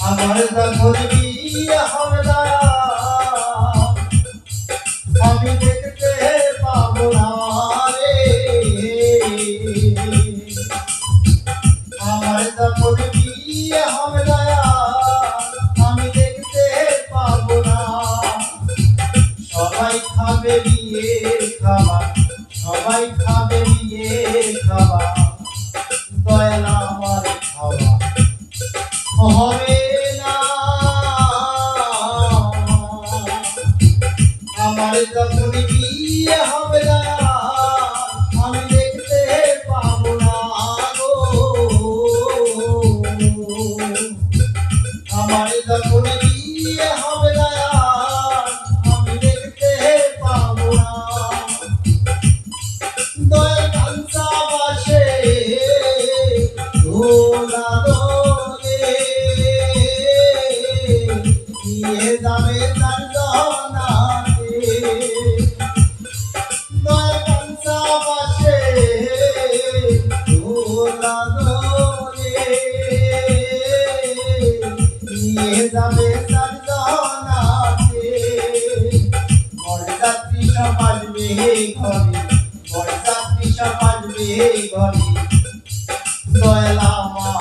আমার যখন বিয়ে হবে না আমি দেখতে পাবো না রে। আমার যখন বিয়ে হবে না আমি দেখতে পাবো না। সবাই খাবে বিয়ে খাবার, সবাই খাবে বিয়ে খাবার, দয়াল আমার খাওয়া হবে না। আমার যখন বিয়ে হবে না আমি দেখতে পাবো না গো। আমার যখন বিয়ে হবে না আমি দেখতে পাবো না। দয়াল কাঞ্চা বাসে দোলা দোলে নিয়ে যাবে তার জনাতে। দয়াল কাঞ্চা বাসে দোলা দোলে নিয়ে যাবে তার জনাতে। বরযাত্রী সব আসবে ঘরে, বরযাত্রী সব আসবে ঘরে, দয়াল আমার